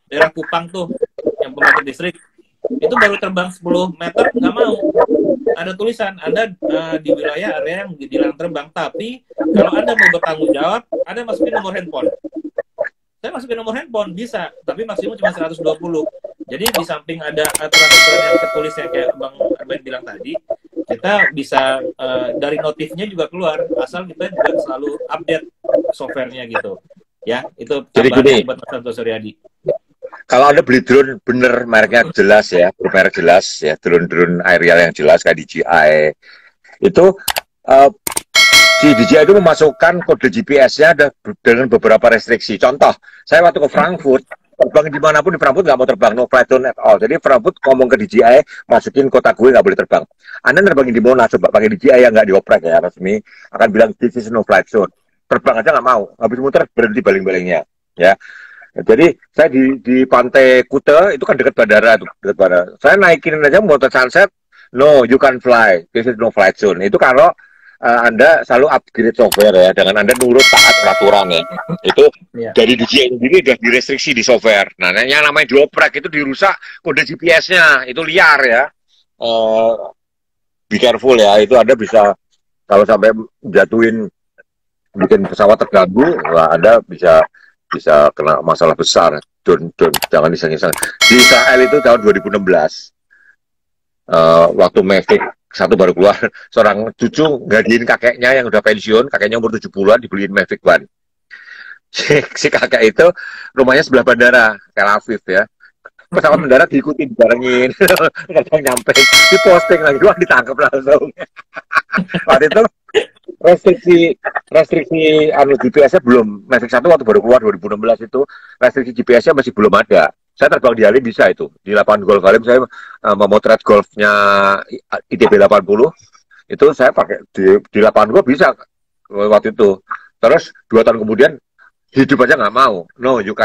daerah Kupang tuh, yang pembangkit listrik, itu baru terbang 10 meter, nggak mau. Ada tulisan, Anda di wilayah area yang dilarang terbang, tapi kalau Anda mau bertanggung jawab, Anda masukin nomor handphone. Saya masukin nomor handphone, bisa, tapi maksimum cuma 120. Jadi di samping ada aturan-aturan yang tertulis yang kayak Bang Arbain bilang tadi, kita bisa dari notifnya juga keluar, asal kita juga selalu update softwarenya gitu. Ya, itu tambahan buat Mas Santo Suryadi. Kalau Anda beli drone bener mereknya jelas ya, bermerek jelas ya, drone aerial yang jelas kayak DJI. Itu si DJI itu memasukkan kode GPS-nya dengan beberapa restriksi. Contoh, saya waktu ke Frankfurt, terbang dimanapun di Frankfurt nggak mau terbang, no flight zone at all. Jadi Frankfurt ngomong ke DJI, masukin kota gue nggak boleh terbang. Anda nerbangin di Monas, coba pakai DJI yang nggak dioprek ya, resmi, akan bilang this is no flight zone. Terbang aja nggak mau, habis muter berhenti baling-balingnya. Ya. Jadi saya di pantai Kute itu kan dekat bandara tuh, dekat bandara. Saya naikin aja motor sunset, no you can fly, this is no flight zone. Itu kalau Anda selalu upgrade software ya, dengan Anda nurut taat peraturan ya. Itu dari DJI sendiri udah direstriksi di software. Nah, yang namanya dioprek itu dirusak kode GPS-nya, itu liar ya. Be careful ya, itu Anda bisa kalau sampai jatuhin bikin pesawat terganggu, wah Anda bisa kena masalah besar. Jangan iseng-iseng. Di Israel itu tahun 2016 waktu Mavic 1 baru keluar, seorang cucu ngadiin kakeknya yang udah pensiun, kakeknya umur 70-an dibeliin Mavic One. Si kakek itu rumahnya sebelah bandara Tel Aviv ya. Pesawat mendarat diikutin, dibarengin, kadang nyampe, diposting lagi, wah ditangkap langsung. Waktu itu restriksi GPS-nya belum, Mavic 1 waktu baru keluar 2016 itu restriksi GPS-nya masih belum ada. Saya terbang di Halim bisa itu, di lapangan golf Halim saya memotret golfnya ITB 80 itu saya pakai di lapangan golf bisa waktu itu. Terus 2 tahun kemudian hidup aja nggak mau, no you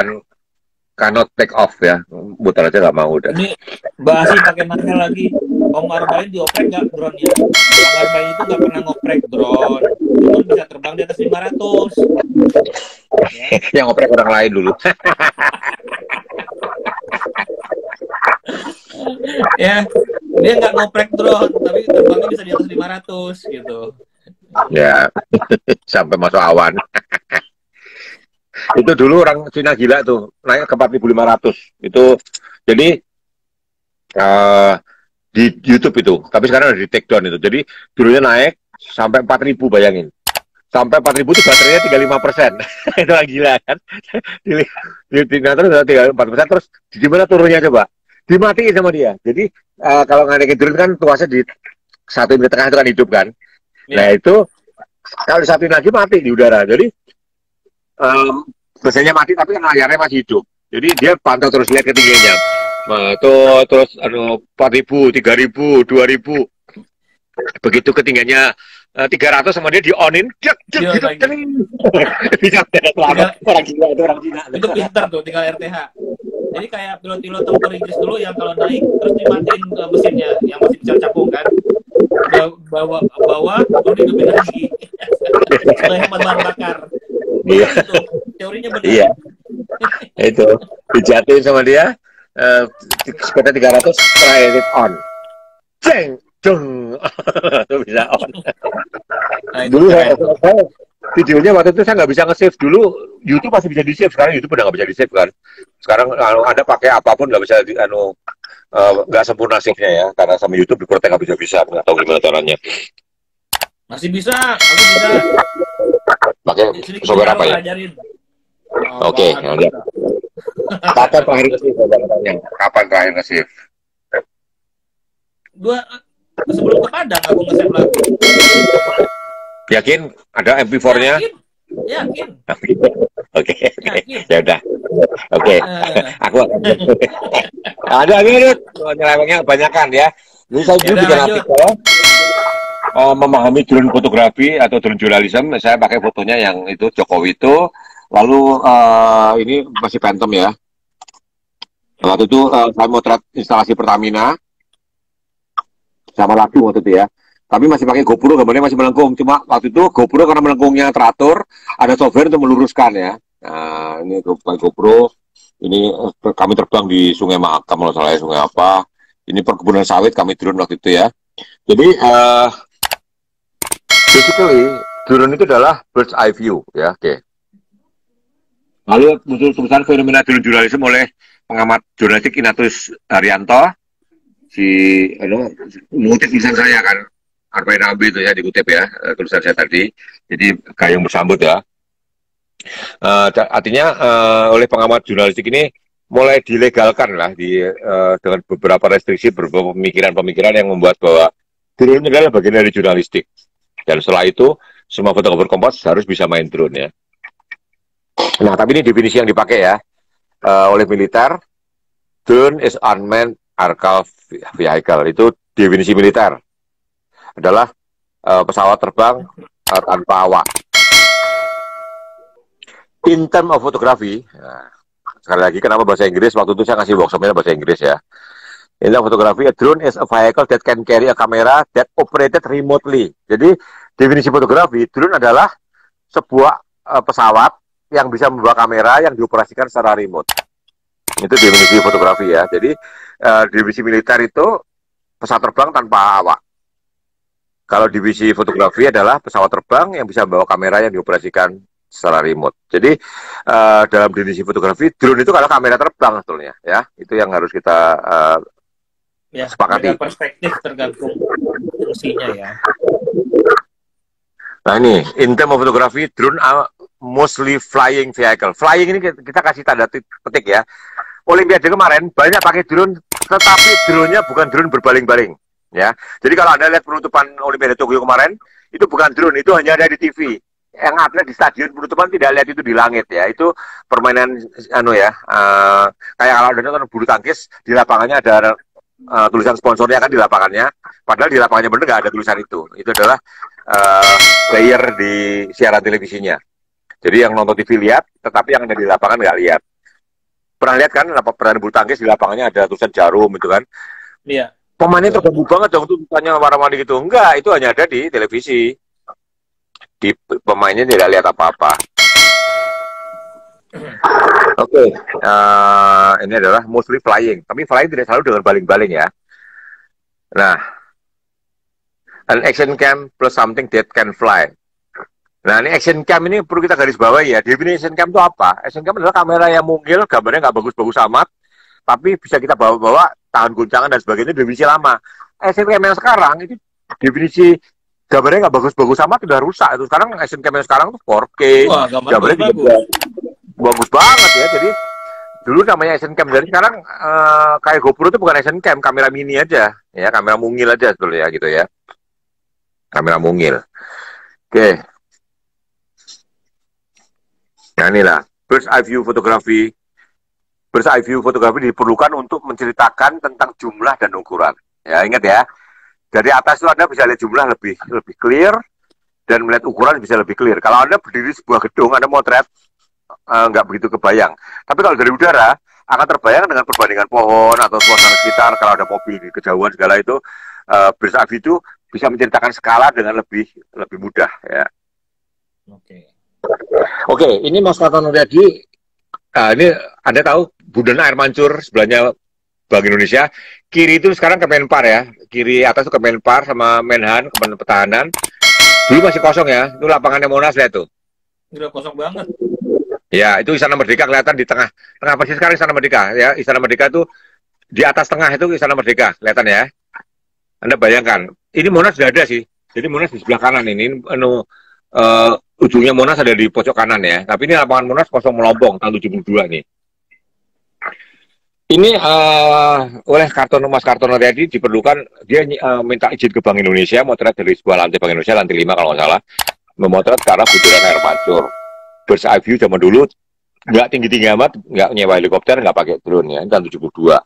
cannot take off ya, muter aja nggak mau udah. Ini Mbak Asi pakai nanya lagi, Om Arbain dioprek nggak drone-nya? Om Arbain itu nggak pernah ngoprek drone, cuma bisa terbang di atas 500. Yang oprek orang lain dulu. Ya, dia nggak ngoprek drone, tapi terbangnya bisa di atas 500 gitu. Ya, sampai masuk awan. Itu dulu orang Cina gila tuh, naik ke 4.500. Itu jadi uh, di YouTube itu, tapi sekarang udah di take down itu. Jadi dulunya naik sampai 4.000, bayangin. Sampai 4.000 itu baterainya 35%. Itu lagi gila kan. Di terus 34%, terus di mana turunnya coba? Dimatiin sama dia. Jadi kalau ngadengin drone kan tuasnya di satu di tengah itu kan hidup kan. Nah itu kalau disatuin lagi mati di udara. Jadi biasanya mati tapi kan layarnya masih hidup. Jadi dia pantau terus, lihat ketinggiannya. Nah, itu terus 4.000, 3.000, 2.000. Begitu ketinggiannya 300 sama dia di-on-in, bisa selamat. Orang Cina itu, orang Cina. Itu pintar tuh, tinggal RTH. Jadi kayak pilot-pilot motor Inggris dulu yang kalau naik terus dimatiin mesinnya yang masih bisa capung kan, bawa baru dihidupin lagi supaya hemat bahan bakar. Iya. Itu teorinya benar. Iya. Itu dijatuhin sama dia, sekitar 300, try it on, ceng, jeng, itu bisa on. Nah, dulu saya videonya waktu itu saya nggak bisa nge-save. Dulu YouTube masih bisa di-save, sekarang YouTube udah nggak bisa di-save kan. Sekarang kalau Anda pakai apapun nggak bisa nggak sempurna save-nya ya, karena sama YouTube diprotek nggak bisa, nggak tahu gimana caranya. Masih bisa, aku bisa. Pakai software apa ya? Oke, kapan terakhir nge-save? Kapan terakhir nge-save? Sebelum ke Padang aku nge-save lagu. Yakin ada MP4-nya? Yakin. Oke. Ya udah. Oke. Aku akan. Ada nyelewengnya kebanyakan ya. Jadi saya dulu bikin artikel memahami drone fotografi atau drone jurnalisme. Saya pakai fotonya yang itu Jokowi itu. Lalu ini masih Phantom ya. Waktu itu saya motret instalasi Pertamina sama lagu waktu itu ya. Tapi masih pakai GoPro, gambarnya masih melengkung. Cuma waktu itu GoPro karena melengkungnya teratur, ada software untuk meluruskan ya. Nah, ini GoPro. Ini kami terbang di Sungai Mahakam, kalau salah ya, sungai apa. Ini perkebunan sawit, kami drone waktu itu ya. Jadi, basically, drone itu adalah bird's eye view ya. Oke. Lalu muncul tulisan fenomena drone jurnalisme oleh pengamat jurnalistik Ignatius Haryanto. Mengutip tulisan saya kan. Arbain Nabi itu ya, dikutip ya, tulisan saya tadi. Jadi gayung bersambut ya. Artinya oleh pengamat jurnalistik ini mulai dilegalkan lah dengan beberapa restriksi, beberapa pemikiran-pemikiran yang membuat bahwa drone adalah bagian dari jurnalistik. Dan setelah itu semua fotografer Kompas harus bisa main drone ya. Nah, tapi ini definisi yang dipakai ya oleh militer. Drone is unmanned aircraft vehicle. Itu definisi militer. Adalah pesawat terbang tanpa awak. In term of photography, nah, sekali lagi kenapa bahasa Inggris, waktu itu saya ngasih workshopnya bahasa Inggris ya. In term of photography, a drone is a vehicle that can carry a camera that operated remotely. Jadi definisi fotografi, drone adalah sebuah pesawat yang bisa membawa kamera yang dioperasikan secara remote. Itu definisi fotografi ya. Jadi definisi militer itu pesawat terbang tanpa awak. Kalau divisi fotografi adalah pesawat terbang yang bisa membawa kamera yang dioperasikan secara remote. Jadi dalam definisi fotografi, drone itu kalau kamera terbang sebetulnya, ya itu yang harus kita sepakati. Perspektif tergantung fungsinya ya. Nah ini, in term of photography, drone are mostly flying vehicle. Flying ini kita kasih tanda petik ya. Olimpiade kemarin banyak pakai drone, tetapi drone-nya bukan drone berbaling-baling. Ya, jadi kalau Anda lihat penutupan Olimpiade Tokyo kemarin, itu bukan drone, itu hanya ada di TV. Yang atlet di stadion penutupan tidak lihat itu di langit ya. Itu permainan kayak kalau Anda nonton bulu tangkis, di lapangannya ada tulisan sponsornya kan di lapangannya. Padahal di lapangannya benar nggak ada tulisan itu. Itu adalah player di siaran televisinya. Jadi yang nonton TV lihat, tetapi yang ada di lapangan nggak lihat. Pernah lihat kan pertandingan bulu tangkis di lapangannya ada tulisan jarum itu kan? Iya. Pemainnya terganggu banget dong tuh, tanya warna-warni gitu. Enggak, itu hanya ada di televisi. Di pemainnya tidak lihat apa-apa. Oke, ini adalah mostly flying. Tapi flying tidak selalu dengan baling-baling ya. Nah, an action cam plus something that can fly. Nah, ini action cam ini perlu kita garis bawahi ya. Definisi action cam itu apa? Action cam adalah kamera yang mungil, gambarnya nggak bagus-bagus amat, tapi bisa kita bawa-bawa, tahan guncangan dan sebagainya, definisi lama. Action cam yang sekarang, itu definisi gambarnya nggak bagus-bagus amat, udah rusak. Itu sekarang action cam yang sekarang tuh 4K, Wah, gambarnya gambarnya juga bagus. bagus banget ya. Jadi dulu namanya action cam, dari sekarang kayak GoPro itu bukan action cam, kamera mini aja, ya kamera mungil aja sebetulnya gitu ya, kamera mungil. Oke, nah inilah bird's eye view fotografi. Bird's eye view fotografi diperlukan untuk menceritakan tentang jumlah dan ukuran. Ya ingat ya, dari atas itu Anda bisa lihat jumlah lebih clear dan melihat ukuran bisa lebih clear. Kalau Anda berdiri di sebuah gedung, Anda motret nggak begitu kebayang. Tapi kalau dari udara akan terbayang dengan perbandingan pohon atau suasana sekitar. Kalau ada mobil di kejauhan segala itu, bird's eye view itu bisa menceritakan skala dengan lebih mudah ya. Oke. Oke, ini Mas Kartono tadi, ini Anda tahu Bundaran Air Mancur sebelahnya Bank Indonesia, kiri itu sekarang Kemenpar ya, kiri atas itu Kemenpar sama Menhan, Kementerian Pertahanan. Dulu masih kosong ya, itu lapangannya Monas lihat tuh. Udah kosong banget. Ya, itu Istana Merdeka kelihatan di tengah persis sekarang Istana Merdeka ya. Istana Merdeka itu di atas tengah itu Istana Merdeka kelihatan ya. Anda bayangkan, ini Monas sudah ada sih. Jadi Monas di sebelah kanan ini, ujungnya Monas ada di pojok kanan ya. Tapi ini lapangan Monas kosong melompong tahun 72 nih. Ini oleh Mas Kartono tadi diperlukan, dia minta izin ke Bank Indonesia, motret dari sebuah lantai Bank Indonesia, lantai 5 kalau nggak salah, memotret ke arah Bundaran Air Mancur. Bird's eye view zaman dulu nggak tinggi-tinggi amat, nggak nyewa helikopter, nggak pakai drone ya, ini tahun 72.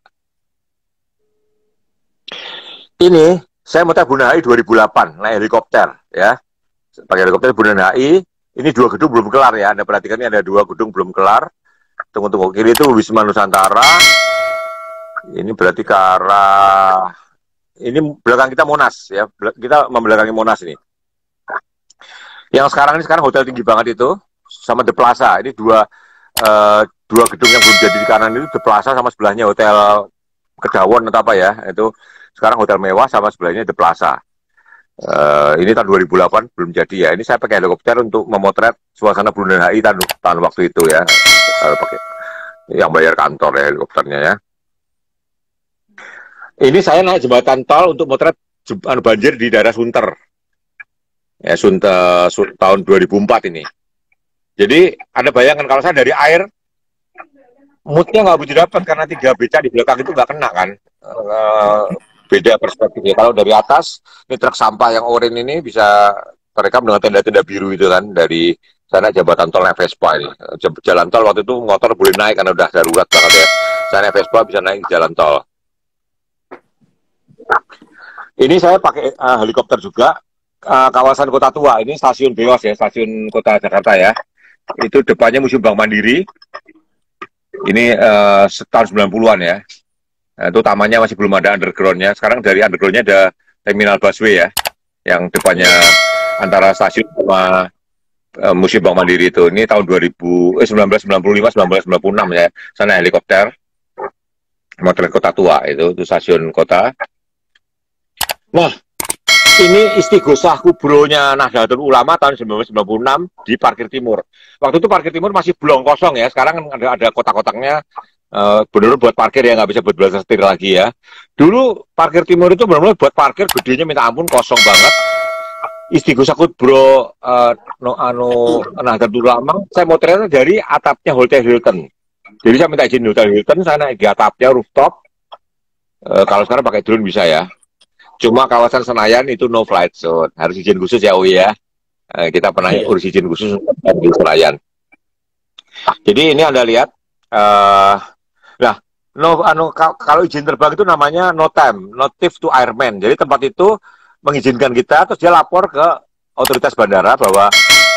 Ini saya motret Bundaran HI 2008 naik helikopter ya, pakai helikopter Bundaran HI. Ini 2 gedung belum kelar ya, Anda perhatikan ini ada 2 gedung belum kelar. Tunggu kiri itu Wisma Nusantara. Ini berarti ke arah, ini belakang kita Monas ya, kita membelakangi Monas ini. Yang sekarang hotel tinggi banget itu sama The Plaza. Ini dua gedung yang belum jadi di kanan itu, The Plaza sama sebelahnya Hotel Kedawon atau apa ya, itu sekarang hotel mewah sama sebelahnya The Plaza. Ini tahun 2008 belum jadi ya. Ini saya pakai helikopter untuk memotret suasana Bundaran HI tahun waktu itu ya. Pakai yang bayar kantor ya helikopternya ya. Ini saya naik jembatan tol untuk motret banjir di daerah Sunter. Ya, Sunter tahun 2004 ini. Jadi Anda bayangkan kalau saya dari air, moodnya nggak begitu dapat karena 3 beca di belakang itu nggak kena kan. Beda perspektifnya. Kalau dari atas, ini truk sampah yang oranye ini bisa terekam dengan tenda-tenda biru itu kan, dari sana jembatan tol naik Vespa ini. Jalan tol waktu itu motor boleh naik karena udah darurat banget ya. Saya naik Vespa bisa naik di jalan tol. Ini saya pakai helikopter juga, kawasan Kota Tua. Ini stasiun Beos ya, stasiun Kota Jakarta ya. Itu depannya Museum Bank Mandiri. Ini tahun 90-an ya. Itu tamannya masih belum ada underground-nya. Sekarang dari underground-nya ada terminal busway ya, yang depannya antara stasiun sama Museum Bank Mandiri itu. Ini tahun 1995-1996 ya. Sana helikopter, motret Kota Tua itu stasiun kota. Nah, ini istighosah kubronya Nahdlatul Ulama tahun 1996 di Parkir Timur. Waktu itu Parkir Timur masih belum kosong ya. Sekarang ada kotak-kotaknya. Benar-benar buat parkir ya, nggak bisa buat belajar setir lagi ya. Dulu Parkir Timur itu benar-benar buat parkir, gedenya minta ampun, kosong banget. Istighosah kubro Nahdlatul Ulama, saya motretnya dari atapnya Hotel Hilton. Jadi saya minta izin Hotel Hilton, saya naik di atapnya rooftop. Kalau sekarang pakai drone bisa ya. Cuma kawasan Senayan itu no flight zone, harus izin khusus ya Ui ya. Kita pernah urus izin khusus di Senayan. Jadi ini Anda lihat, kalau izin terbang itu namanya notif to airman. Jadi tempat itu mengizinkan kita, terus dia lapor ke otoritas bandara bahwa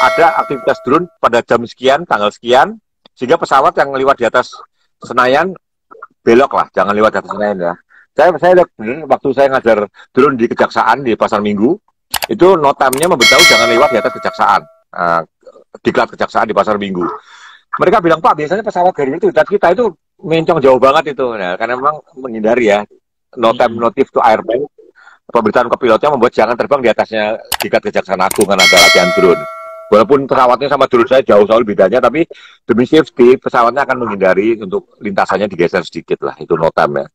ada aktivitas drone pada jam sekian, tanggal sekian, sehingga pesawat yang lewat di atas Senayan belok lah, jangan lewat di atas Senayan ya. Saya lihat bener, waktu saya ngajar drone di Kejaksaan di Pasar Minggu, itu notamnya memberitahu jangan lewat di atas Kejaksaan, diklat Kejaksaan di Pasar Minggu. Mereka bilang, Pak, biasanya pesawat Garuda itu dekat kita itu mencong jauh banget itu. Nah, karena memang menghindari ya, no time notice to airplane. Pemberitahuan ke pilotnya membuat jangan terbang di atasnya Dikat Kejaksaan Agung karena ada latihan drone. Walaupun pesawatnya sama drone saya jauh soal bedanya, tapi demi safety pesawatnya akan menghindari untuk lintasannya digeser sedikit lah, itu no time ya.